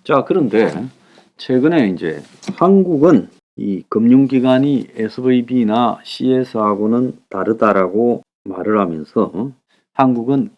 자, 그런데 최근에 이제 한국은 이 금융기관이 SVB나 CS하고는 다르다라고 말을 하면서 한국은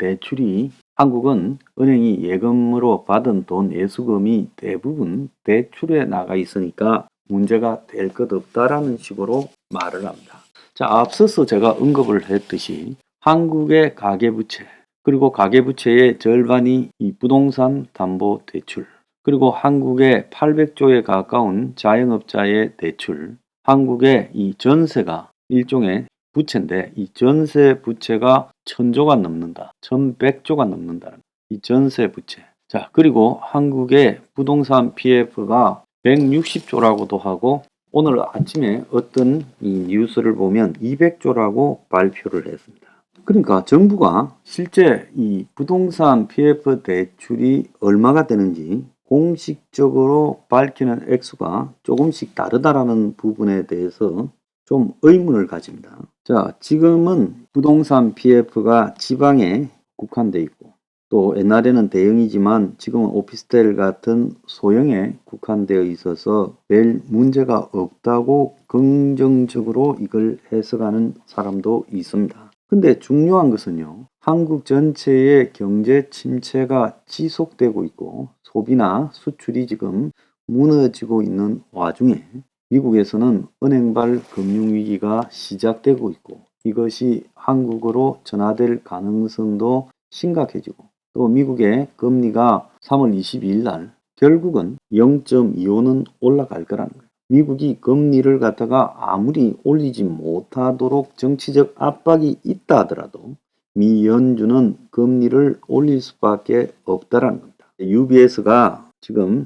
은행이 예금으로 받은 돈 예수금이 대부분 대출에 나가 있으니까 문제가 될 것 없다라는 식으로 말을 합니다. 자, 앞서서 제가 언급을 했듯이 한국의 가계부채, 그리고 가계부채의 절반이 이 부동산 담보 대출, 그리고 한국의 800조에 가까운 자영업자의 대출, 한국의 이 전세가 일종의 부채인데 이 전세 부채가 1000조가 넘는다. 1100조가 넘는다. 이 전세 부채. 자, 그리고 한국의 부동산 PF가 160조라고도 하고 오늘 아침에 어떤 이 뉴스를 보면 200조라고 발표를 했습니다. 그러니까 정부가 실제 이 부동산 PF 대출이 얼마가 되는지 공식적으로 밝히는 액수가 조금씩 다르다라는 부분에 대해서 좀 의문을 가집니다. 자, 지금은 부동산 PF가 지방에 국한되어 있고 또 옛날에는 대형이지만 지금은 오피스텔 같은 소형에 국한되어 있어서 별 문제가 없다고 긍정적으로 이걸 해석하는 사람도 있습니다. 근데 중요한 것은요, 한국 전체의 경제 침체가 지속되고 있고 소비나 수출이 지금 무너지고 있는 와중에 미국에서는 은행발 금융위기가 시작되고 있고 이것이 한국으로 전화될 가능성도 심각해지고 또 미국의 금리가 3월 22일 날 결국은 0.25는 올라갈 거라는 거예요. 미국이 금리를 갖다가 아무리 올리지 못하도록 정치적 압박이 있다 하더라도 미 연준은 금리를 올릴 수밖에 없다라는 겁니다. UBS가 지금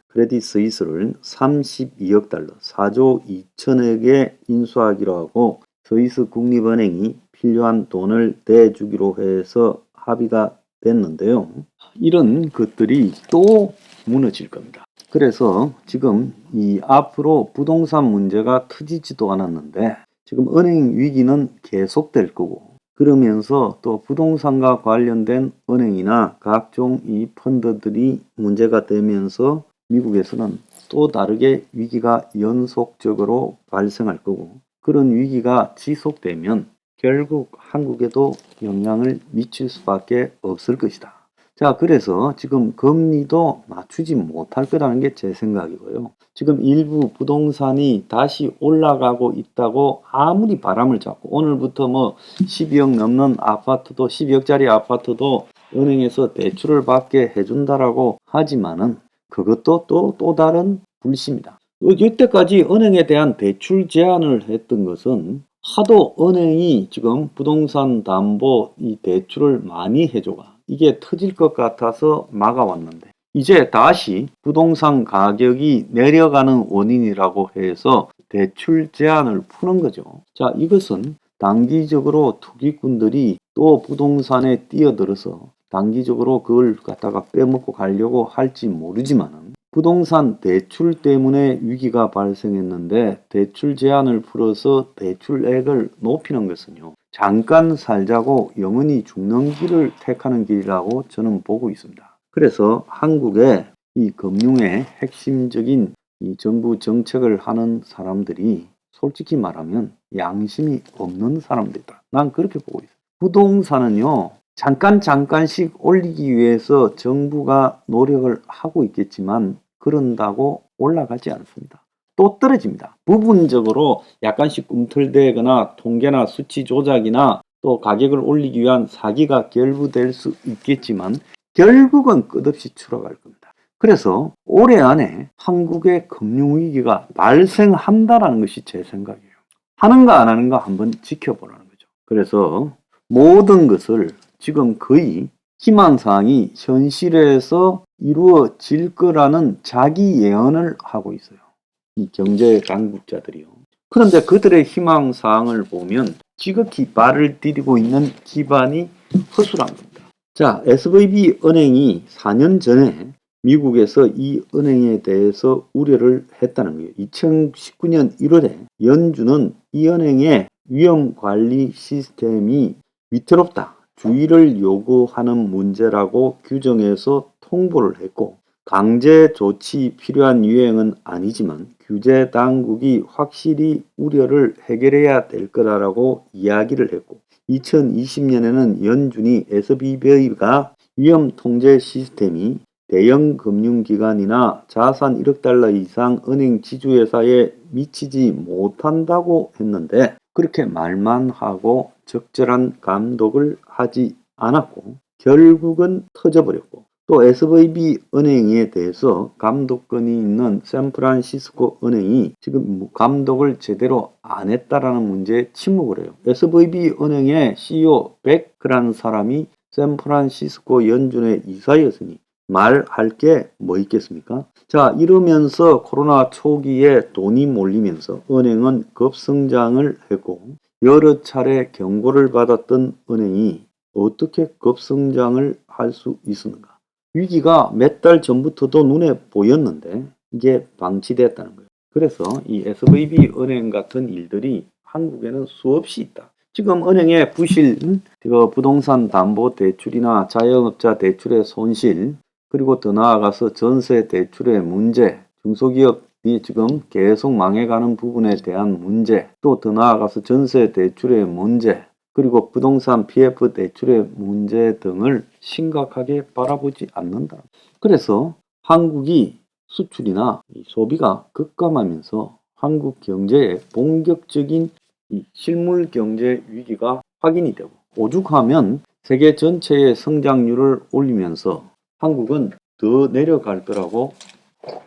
크레딧 스위스를 32억 달러, 4조 2천억에 인수하기로 하고 스위스 국립은행이 필요한 돈을 대주기로 해서 합의가 됐는데요. 이런 것들이 또 무너질 겁니다. 그래서 지금 이 앞으로 부동산 문제가 터지지도 않았는데 지금 은행 위기는 계속될 거고 그러면서 또 부동산과 관련된 은행이나 각종 이 펀드들이 문제가 되면서 미국에서는 또 다르게 위기가 연속적으로 발생할 거고 그런 위기가 지속되면 결국 한국에도 영향을 미칠 수밖에 없을 것이다. 자, 그래서 지금 금리도 맞추지 못할 거라는 게 제 생각이고요. 지금 일부 부동산이 다시 올라가고 있다고 아무리 바람을 잡고 오늘부터 뭐 12억 넘는 아파트도 12억짜리 아파트도 은행에서 대출을 받게 해준다라고 하지만은 그것도 또 다른 불씨입니다. 이때까지 은행에 대한 대출 제한을 했던 것은 하도 은행이 지금 부동산 담보 이 대출을 많이 해줘가 이게 터질 것 같아서 막아왔는데 이제 다시 부동산 가격이 내려가는 원인이라고 해서 대출 제한을 푸는 거죠. 자, 이것은 단기적으로 투기꾼들이 또 부동산에 뛰어들어서 단기적으로 그걸 갖다가 빼먹고 가려고 할지 모르지만 부동산 대출 때문에 위기가 발생했는데 대출 제한을 풀어서 대출액을 높이는 것은요. 잠깐 살자고 영원히 죽는 길을 택하는 길이라고 저는 보고 있습니다. 그래서 한국의 이 금융의 핵심적인 이 정부 정책을 하는 사람들이 솔직히 말하면 양심이 없는 사람들이다. 난 그렇게 보고 있어요. 부동산은요. 잠깐씩 올리기 위해서 정부가 노력을 하고 있겠지만 그런다고 올라가지 않습니다. 또 떨어집니다. 부분적으로 약간씩 꿈틀대거나 통계나 수치 조작이나 또 가격을 올리기 위한 사기가 결부될 수 있겠지만 결국은 끝없이 추락할 겁니다. 그래서 올해 안에 한국의 금융위기가 발생한다는 것이 제 생각이에요. 하는가 안 하는가 한번 지켜보라는 거죠. 그래서 모든 것을 지금 거의 희망사항이 현실에서 이루어질 거라는 자기 예언을 하고 있어요. 이 경제 당국자들이요. 그런데 그들의 희망사항을 보면 지극히 발을 디디고 있는 기반이 허술한 겁니다. 자, SVB 은행이 4년 전에 미국에서 이 은행에 대해서 우려를 했다는 거예요. 2019년 1월에 연준은 이 은행의 위험관리 시스템이 위태롭다. 주의를 요구하는 문제라고 규정해서 통보를 했고 강제 조치 필요한 유행은 아니지만 규제 당국이 확실히 우려를 해결해야 될 거라고 이야기를 했고 2020년에는 연준이 SVB가 위험 통제 시스템이 대형 금융기관이나 자산 1억 달러 이상 은행 지주회사에 미치지 못한다고 했는데 그렇게 말만 하고 적절한 감독을 하지 않았고 결국은 터져버렸고 또 SVB 은행에 대해서 감독권이 있는 샌프란시스코 은행이 지금 감독을 제대로 안 했다라는 문제에 침묵을 해요. SVB 은행의 CEO 베크라는 사람이 샌프란시스코 연준의 이사였으니 말할 게 뭐 있겠습니까? 자, 이러면서 코로나 초기에 돈이 몰리면서 은행은 급성장을 했고 여러 차례 경고를 받았던 은행이 어떻게 급성장을 할 수 있었는가? 위기가 몇 달 전부터도 눈에 보였는데 이게 방치됐다는 거예요. 그래서 이 SVB 은행 같은 일들이 한국에는 수없이 있다. 지금 은행의 부실, 부동산 담보 대출이나 자영업자 대출의 손실, 그리고 더 나아가서 전세 대출의 문제, 중소기업이 지금 계속 망해가는 부분에 대한 문제, 또 더 나아가서 전세 대출의 문제, 그리고 부동산 PF 대출의 문제 등을 심각하게 바라보지 않는다. 그래서 한국이 수출이나 소비가 급감하면서 한국 경제의 본격적인 실물 경제 위기가 확인이 되고 오죽하면 세계 전체의 성장률을 올리면서 한국은 더 내려갈 거라고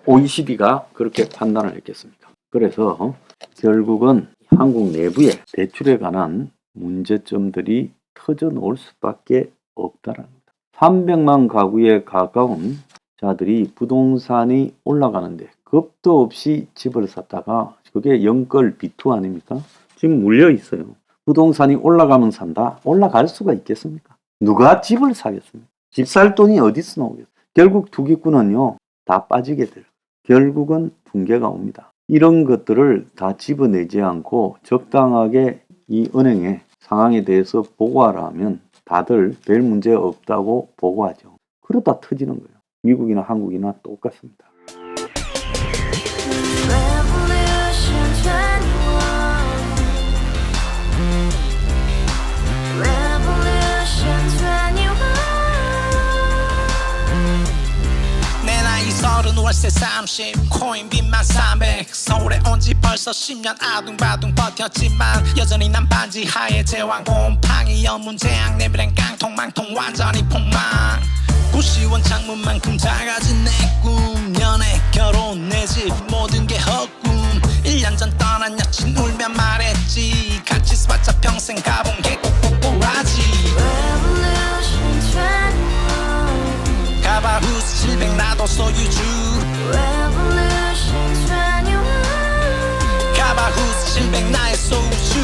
OECD가 그렇게 판단을 했겠습니다. 그래서 결국은 한국 내부의 대출에 관한 문제점들이 터져 놓을 수밖에 없다라는 겁니다. 300만 가구에 가까운 자들이 부동산이 올라가는데 겁도 없이 집을 샀다가 그게 영끌 비투 아닙니까? 지금 물려 있어요. 부동산이 올라가면 산다? 올라갈 수가 있겠습니까? 누가 집을 사겠습니까? 집 살 돈이 어디서 나오겠어요? 결국 투기꾼은요 다 빠지게 돼요. 결국은 붕괴가 옵니다. 이런 것들을 다 집어내지 않고 적당하게 이 은행의 상황에 대해서 보고하라 하면 다들 별 문제 없다고 보고하죠. 그러다 터지는 거예요. 미국이나 한국이나 똑같습니다. 월세 30 코인빚만 300 서울에 온 지 벌써 10년 아둥바둥 버텼지만 여전히 난 반지 하에 제왕 곰팡이 연문제약 내비랑 깡통망통 완전히 폭망 고시원 창문만큼 작아진 내 꿈 연애 결혼 내 집 모든 게 헛꿈 1년 전 떠난 여친 울며 말했지 같이 살자 평생 가본 게 꼭꼭꼭하지 가바후스 700 나도 소유주 가바후스 700 나의 소유주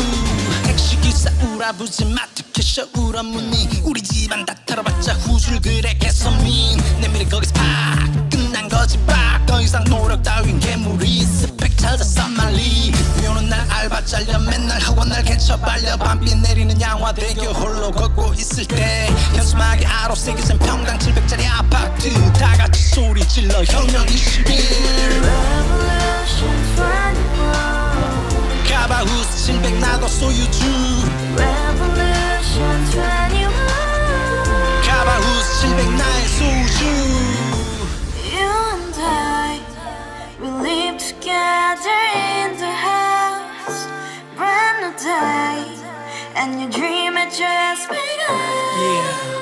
택시기사 우라부지 마트캐셔 울어문니 우리 집안 다 털어봤자 후줄 그래 개선민 내미래 거기서 팍 끝난 거지 팍더 이상 노력 따윈 괴물이 스펙 찾아서 말리 비오는 날 알바 잘려 맨날 학원 날 개쳐 발려 밤비 내리는 양화대교 홀로 걷고 있을 때 현수막에 아로 새겨진 평당 700짜리 아파트 다같이 소리 질러 혁명 21 가바후스 700 나도 소유주 가바후스 700 나의 소유주 You and I, we live together in the house, brand new day, and your dream had just begun. Yeah